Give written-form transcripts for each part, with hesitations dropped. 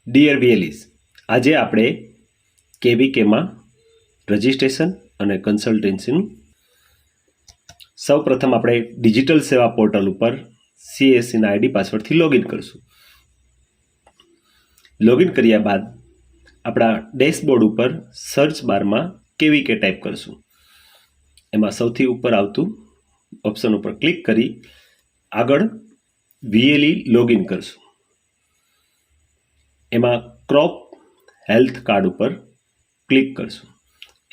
Dear VLEs, આજે આપણે KVKમાં registration અને કન્સલ્ટન્સીનું સૌપ્રથમ આપણે ડિજિટલ સેવા પોર્ટલ ઉપર CASCના આઈડી પાસવર્ડથી લોગિન કરશું. લોગિન કર્યા બાદ આપણા ડેશબોર્ડ ઉપર સર્ચ બારમાં KVK ટાઈપ કરશું. એમાં સૌથી ઉપર આવતું ઓપ્શન ઉપર ક્લિક કરી આગળ VLE લોગિન કરશું. એમાં ક્રોપ હેલ્થ કાર્ડ ઉપર ક્લિક કરશું.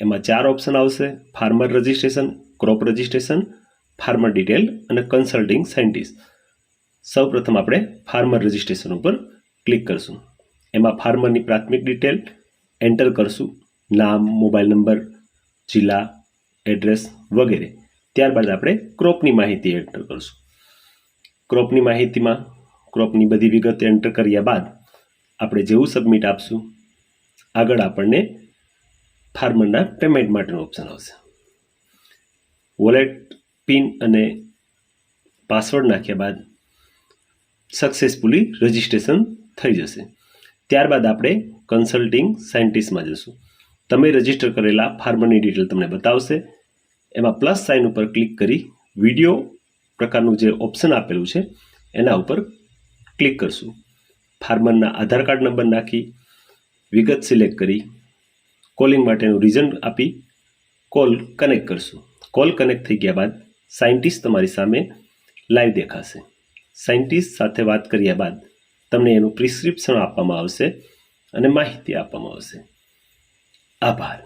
એમાં 4 ઓપ્શન આવશે: farmer registration, crop registration, farmer detail અને કન્સલ્ટિંગ સાયન્ટિસ્ટ. સૌપ્રથમ આપણે ફાર્મર રજિસ્ટ્રેશન ઉપર ક્લિક કરશું. એમાં ફાર્મરની પ્રાથમિક ડિટેલ એન્ટર કરશું: નામ, મોબાઈલ નંબર, જિલ્લા, એડ્રેસ વગેરે. ત્યારબાદ આપણે ક્રોપની માહિતી એન્ટર કરશું. ક્રોપની માહિતીમાં ક્રોપની બધી વિગત એન્ટર કર્યા બાદ આપણે જેવું સબમિટ આપશું, આગળ આપણને ફાર્મરના પેમેન્ટ માટેનું ઓપ્શન આવશે. વોલેટ પિન અને પાસવર્ડ નાખ્યા બાદ સક્સેસફુલી રજિસ્ટ્રેશન થઈ જશે. ત્યારબાદ આપણે કન્સલ્ટિંગ સાયન્ટિસ્ટમાં જશું. તમે રજિસ્ટર કરેલા ફાર્મરની ડિટેલ તમને બતાવશે. એમાં પ્લસ સાઇન ઉપર ક્લિક કરી વિડીયો પ્રકારનું જે ઓપ્શન આપેલું છે એના ઉપર ક્લિક કરશું. ફાર્મરના આધાર કાર્ડ નંબર નાખી વિગત સિલેક્ટ કરી કોલિંગ માટેનું રીઝન આપી કોલ કનેક્ટ કરશું. કોલ કનેક્ટ થઈ ગયા બાદ સાયન્ટિસ્ટ તમારી સામે લાઈવ દેખાશે. સાયન્ટિસ્ટ સાથે વાત કર્યા બાદ તમને એનું પ્રિસ્ક્રિપ્શન આપવામાં આવશે અને માહિતી આપવામાં આવશે. આભાર.